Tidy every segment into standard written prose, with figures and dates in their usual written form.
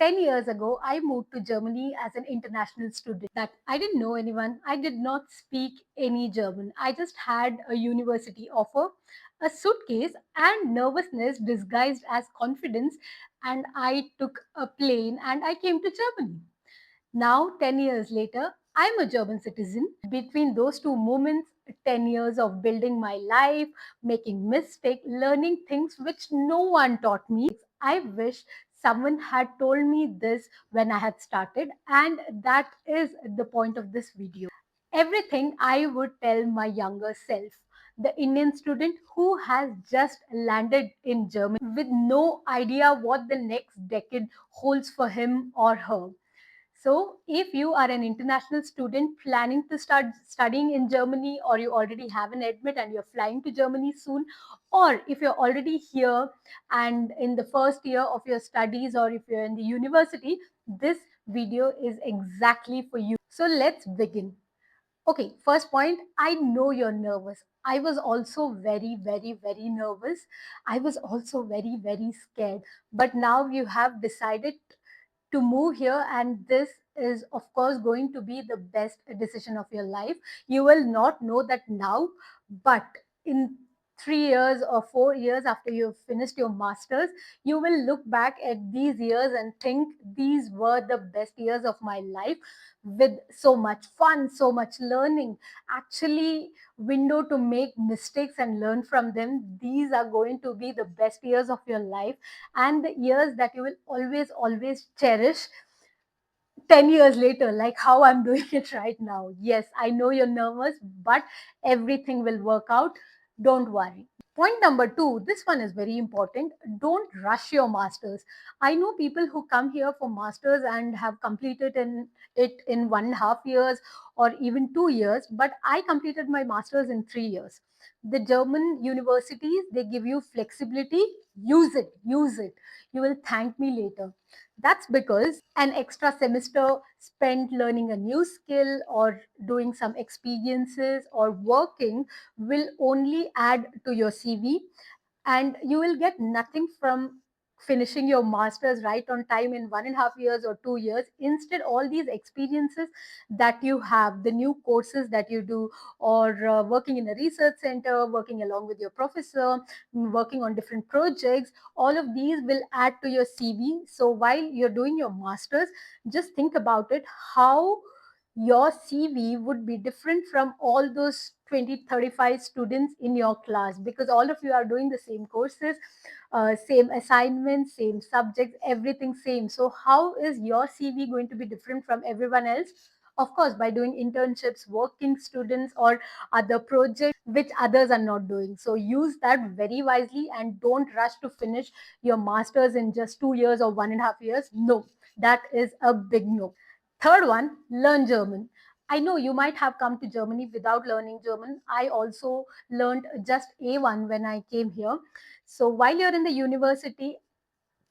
10 years ago, I moved to Germany as an international student. That I didn't know anyone. I did not speak any German. I just had a university offer, a suitcase, and nervousness disguised as confidence. And I took a plane and I came to Germany. Now, 10 years later, I'm a German citizen. Between those two moments, 10 years of building my life, making mistakes, learning things which no one taught me. I wish someone had told me this when I had started, and that is the point of this video. Everything I would tell my younger self, the Indian student who has just landed in Germany with no idea what the next decade holds for him or her. So, if you are an international student planning to start studying in Germany, or you already have an admit and you're flying to Germany soon, or if you're already here and in the first year of your studies, or if you're in the university, this video is exactly for you. So, let's begin. Okay, first point, I know you're nervous. I was also very, very, very nervous. I was also very, very scared. But now you have decided to move here, and this is of course going to be the best decision of your life. You will not know that now, but in 3 years or 4 years after you've finished your masters, you will look back at these years and think these were the best years of my life, with so much fun, so much learning, actually window to make mistakes and learn from them. These are going to be the best years of your life, and the years that you will always cherish 10 years later, like how I'm doing it right now. Yes, I know you're nervous, but everything will work out. Don't worry. Point number two, this one is very important. Don't rush your masters. I know people who come here for masters and have completed it in 1.5 years or even 2 years, but I completed my masters in 3 years. The German universities, they give you flexibility. Use it, use it. You will thank me later. That's because an extra semester spent learning a new skill or doing some experiences or working will only add to your CV, and you will get nothing from finishing your masters right on time in 1.5 years or 2 years. Instead, all these experiences that you have, the new courses that you do, or working in a research center, working along with your professor, working on different projects, all of these will add to your CV. So while you're doing your masters, just think about it, how your CV would be different from all those 20, 35 students in your class, because all of you are doing the same courses, same assignments, same subjects, everything same. So how is your CV going to be different from everyone else? Of course, by doing internships, working students, or other projects which others are not doing. So use that very wisely and don't rush to finish your masters in just 2 years or 1.5 years. No, that is a big no. Third one, learn German. I know you might have come to Germany without learning German. I also learned just A1 when I came here. So while you're in the university,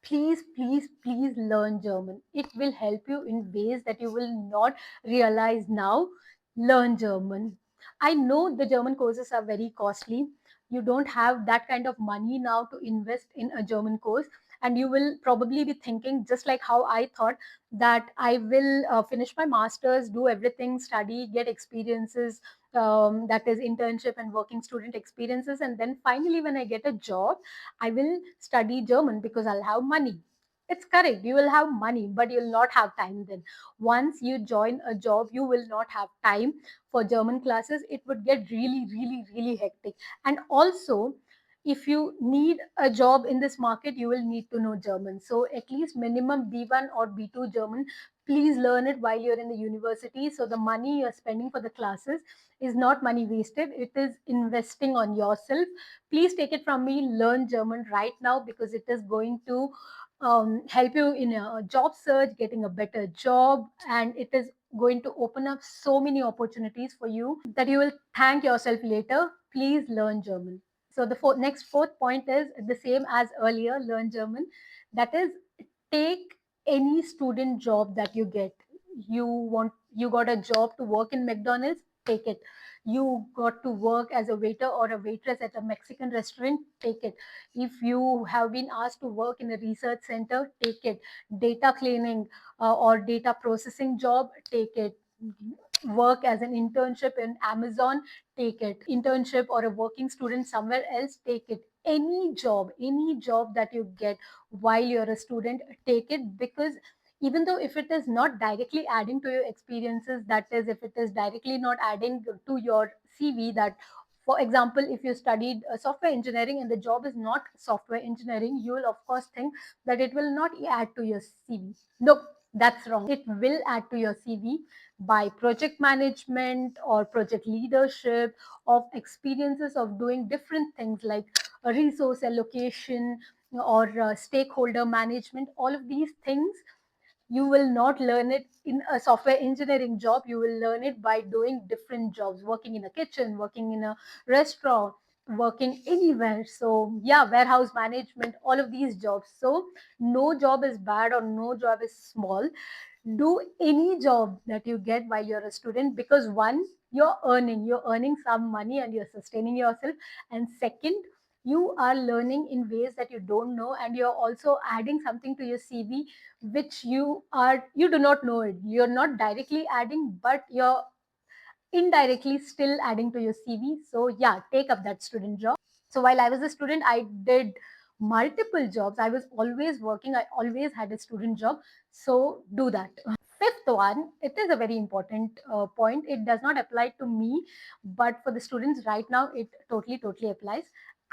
please, please, please learn German. It will help you in ways that you will not realize now. Learn German. I know the German courses are very costly. You don't have that kind of money now to invest in a German course. And you will probably be thinking, just like how I thought, that I will finish my master's, do everything, study, get experiences, that is internship and working student experiences, and then finally when I get a job, I will study German because I'll have money. It's correct. You will have money, but you'll not have time then. Once you join a job, you will not have time for German classes. It would get really, really, really hectic. And also, if you need a job in this market, you will need to know German. So at least minimum B1 or B2 German. Please learn it while you're in the university. So the money you're spending for the classes is not money wasted. It is investing on yourself. Please take it from me, learn German right now, because it is going to help you in a job search, getting a better job, and it is going to open up so many opportunities for you that you will thank yourself later. Please learn German. So the next fourth point is the same as earlier, learn German. That is, take any student job that you get. You got a job to work in McDonald's, take it. You got to work as a waiter or a waitress at a Mexican restaurant, take it. If you have been asked to work in a research center, take it. Data cleaning or data processing job, take it. Work as an internship in Amazon, take it. Internship or a working student somewhere else, take it. Any job that you get while you're a student, take it. Because even though if it is not directly adding to your experiences, that is, if it is directly not adding to your CV, that for example, if you studied software engineering and the job is not software engineering, you will of course think that it will not add to your CV. No, that's wrong. It will add to your CV by project management or project leadership, of experiences of doing different things like resource allocation or stakeholder management. All of these things you will not learn it in a software engineering job. You will learn it by doing different jobs, working in a kitchen, working in a restaurant, working anywhere. So yeah, warehouse management, all of these jobs. So no job is bad or no job is small. Do any job that you get while you're a student, because one, you're earning some money and you're sustaining yourself, and second, you are learning in ways that you don't know, and you're also adding something to your CV which you do not know it. You're not directly adding, but you're indirectly still adding to your CV. So yeah, take up that student job. So while I was a student, I did multiple jobs. I was always working. I always had a student job. So do that. Fifth one, it is a very important point. It does not apply to me, but for the students right now, it totally applies.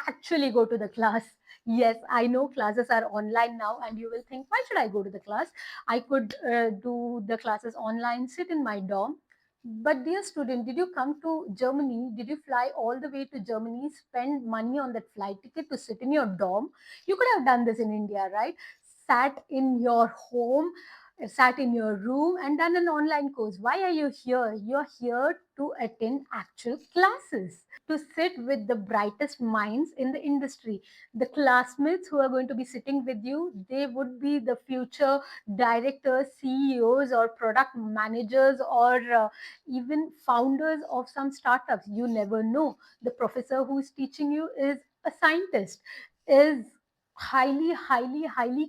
Actually go to the class. Yes, I know classes are online now, and you will think, why should I go to the class? I could do the classes online, sit in my dorm. But dear student, did you come to Germany? Did you fly all the way to Germany, spend money on that flight ticket to sit in your dorm? You could have done this in India, right? Sat in your home, sat in your room and done an online course. Why are you here? You're here to attend actual classes, to sit with the brightest minds in the industry. The classmates who are going to be sitting with you, they would be the future directors, CEOs, or product managers, or even founders of some startups. You never know. The professor who is teaching you is a scientist, is highly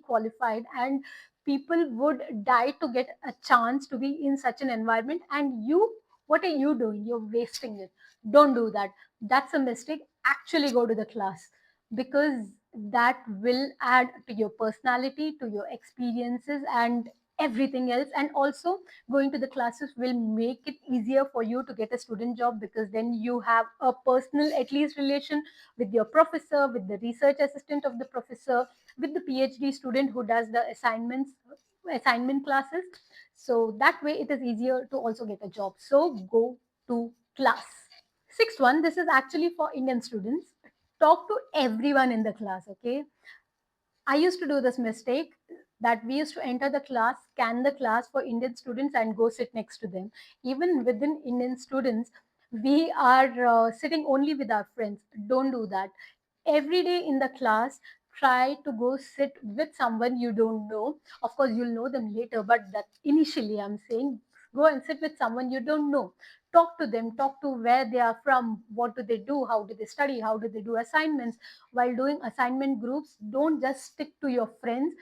qualified, and people would die to get a chance to be in such an environment. And you, what are you doing? You're wasting it. Don't do that. That's a mistake. Actually go to the class, because that will add to your personality, to your experiences, and everything else. And also, going to the classes will make it easier for you to get a student job, because then you have a personal, at least, relation with your professor, with the research assistant of the professor, with the PhD student who does the assignment classes. So that way it is easier to also get a job. So go to class. Sixth one, this is actually for Indian students. Talk to everyone in the class, okay? I used to do this mistake, that we used to enter the class, scan the class for Indian students, and go sit next to them. Even within Indian students, we are sitting only with our friends. Don't do that. Every day in the class, try to go sit with someone you don't know. Of course, you'll know them later, but that initially I'm saying, go and sit with someone you don't know. Talk to them, talk to where they are from, what do they do, how do they study, how do they do assignments. While doing assignment groups, don't just stick to your friends.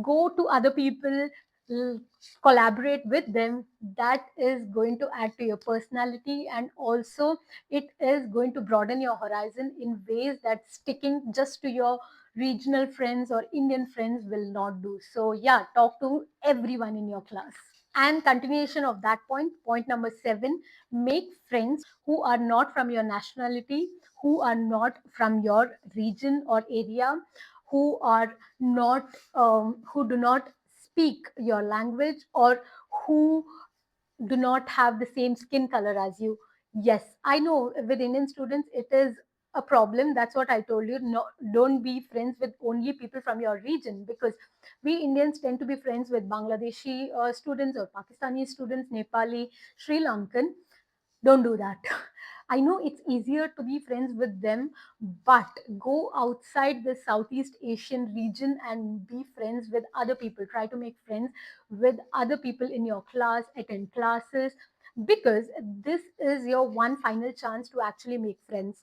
Go to other people, l- collaborate with them. That is going to add to your personality, and also it is going to broaden your horizon in ways that sticking just to your regional friends or Indian friends will not do. So yeah, talk to everyone in your class. And continuation of that point, point number 7, make friends who are not from your nationality, who are not from your region or area, who are not who do not speak your language, or who do not have the same skin color as you. Yes, I know with Indian students it is a problem. That's what I told you. No, don't be friends with only people from your region, because we Indians tend to be friends with Bangladeshi students, or Pakistani students, Nepali, Sri Lankan. Don't do that. I know it's easier to be friends with them, but go outside the Southeast Asian region and be friends with other people. Try to make friends with other people in your class, attend classes, because this is your one final chance to actually make friends.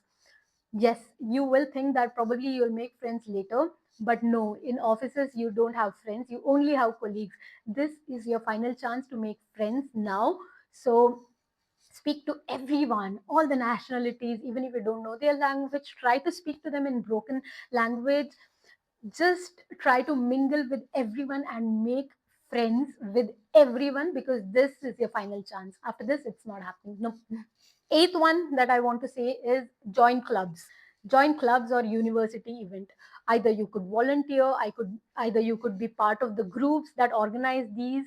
Yes, you will think that probably you'll make friends later, but no, in offices you don't have friends, you only have colleagues. This is your final chance to make friends now. So speak to everyone, all the nationalities, even if you don't know their language, try to speak to them in broken language. Just try to mingle with everyone and make friends with everyone, because this is your final chance. After this, it's not happening. No. Eighth one that I want to say is join clubs. Join clubs or university event. Either you could volunteer, I could either you could be part of the groups that organize these.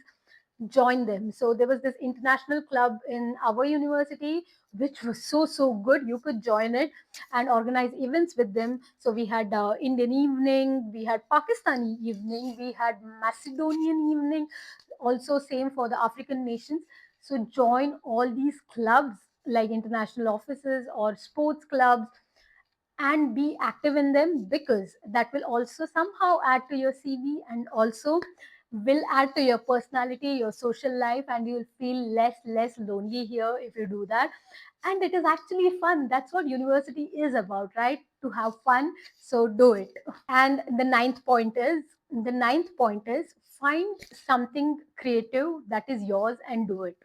Join them. So there was this international club in our university which was so good. You could join it and organize events with them. So we had Indian evening, we had Pakistani evening, we had Macedonian evening, also same for the African nations. So join all these clubs like international offices or sports clubs, and be active in them, because that will also somehow add to your CV and also will add to your personality, your social life, and you'll feel less lonely here if you do that. And it is actually fun. That's what university is about, right? To have fun. So do it. And the ninth point is find something creative that is yours and do it.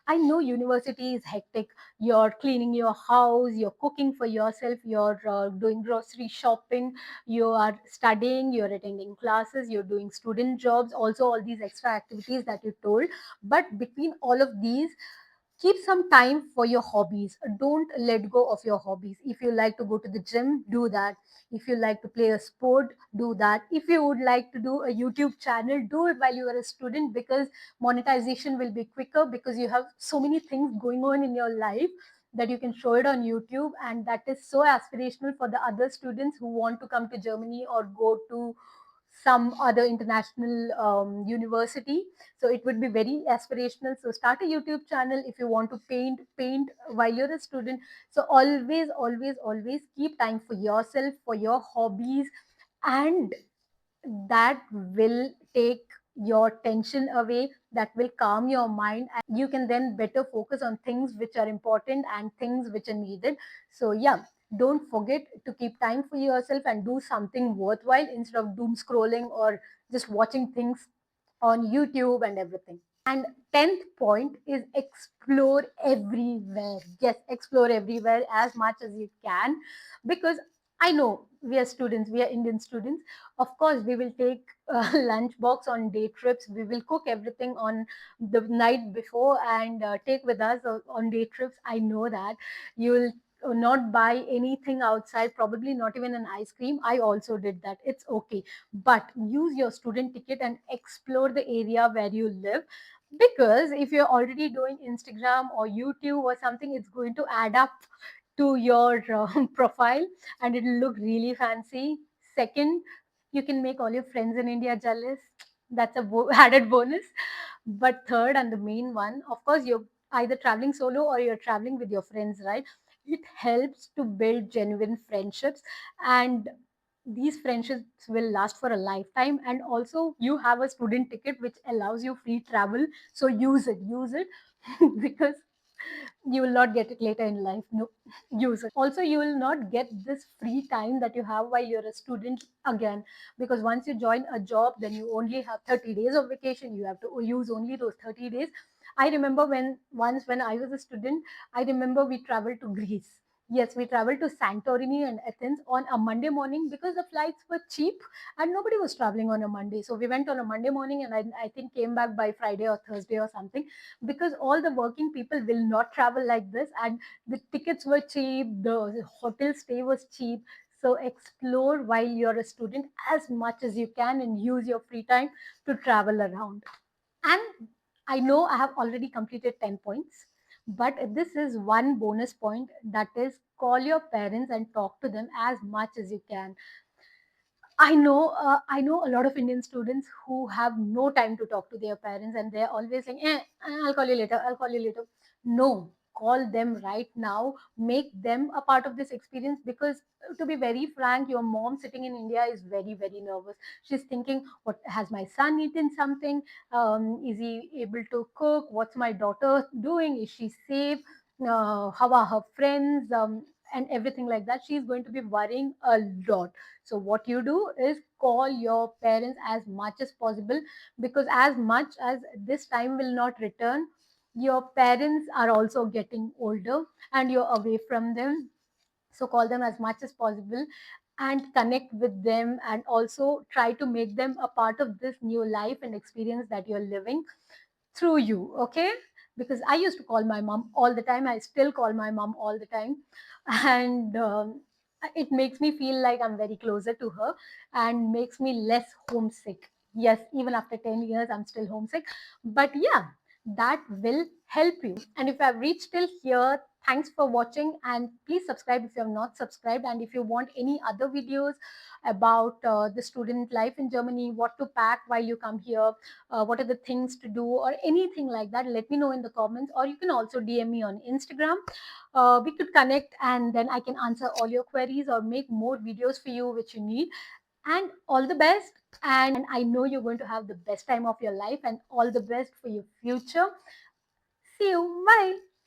I know university is hectic. You're cleaning your house, you're cooking for yourself, you're doing grocery shopping, you are studying, you're attending classes, you're doing student jobs, also all these extra activities that you told. But between all of these, keep some time for your hobbies. Don't let go of your hobbies. If you like to go to the gym, do that. If you like to play a sport, do that. If you would like to do a YouTube channel, do it while you are a student, because monetization will be quicker, because you have so many things going on in your life that you can show it on YouTube. And that is so aspirational for the other students who want to come to Germany or go to some other international university. So it would be very aspirational. So start a YouTube channel. If you want to paint while you're a student. So always keep time for yourself, for your hobbies, and that will take your tension away, that will calm your mind, and you can then better focus on things which are important and things which are needed. So yeah, don't forget to keep time for yourself and do something worthwhile instead of doom scrolling or just watching things on YouTube and everything. And 10th point is explore everywhere. Yes, explore everywhere as much as you can, because I know we are students, we are Indian students. Of course, we will take lunch box on day trips. We will cook everything on the night before and take with us on day trips. I know that you will not buy anything outside, probably not even an ice cream. I also did that. It's okay, but use your student ticket and explore the area where you live, because if you're already doing Instagram or YouTube or something, it's going to add up to your profile and it'll look really fancy. Second, you can make all your friends in India jealous. That's a added bonus. But third, and the main one, of course, you're either traveling solo or you're traveling with your friends, right? It helps to build genuine friendships, and these friendships will last for a lifetime. And also, you have a student ticket which allows you free travel. So use it because you will not get it later in life. No, use it. Also, you will not get this free time that you have while you're a student again, because once you join a job, then you only have 30 days of vacation. You have to use only those 30 days. I remember when I was a student, I remember we traveled to Greece. Yes, we traveled to Santorini and Athens on a Monday morning because the flights were cheap and nobody was traveling on a Monday. So we went on a Monday morning, and I think came back by Friday or Thursday or something, because all the working people will not travel like this, and the tickets were cheap, the hotel stay was cheap. So explore while you're a student as much as you can and use your free time to travel around. And I know I have already completed 10 points, but this is one bonus point, that is call your parents and talk to them as much as you can. I know a lot of Indian students who have no time to talk to their parents, and they're always saying, I'll call you later, I'll call you later." No, call them right now, make them a part of this experience, because to be very frank, your mom sitting in India is very, very nervous. She's thinking, what has my son eaten something? Is he able to cook? What's my daughter doing? Is she safe? How are her friends? And everything like that. She's going to be worrying a lot. So what you do is call your parents as much as possible, because as much as this time will not return, your parents are also getting older and you're away from them. So call them as much as possible and connect with them, and also try to make them a part of this new life and experience that you're living through you. Okay, because I used to call my mom all the time, I still call my mom all the time. And it makes me feel like I'm very closer to her and makes me less homesick. Yes, even after 10 years I'm still homesick, but yeah, that will help you. And if I've reached till here, thanks for watching, and please subscribe if you have not subscribed. And if you want any other videos about the student life in Germany, what to pack while you come here, what are the things to do, or anything like that, let me know in the comments, or you can also DM me on Instagram. We could connect, and then I can answer all your queries or make more videos for you which you need. And all the best, and I know you're going to have the best time of your life, and all the best for your future. See you, bye.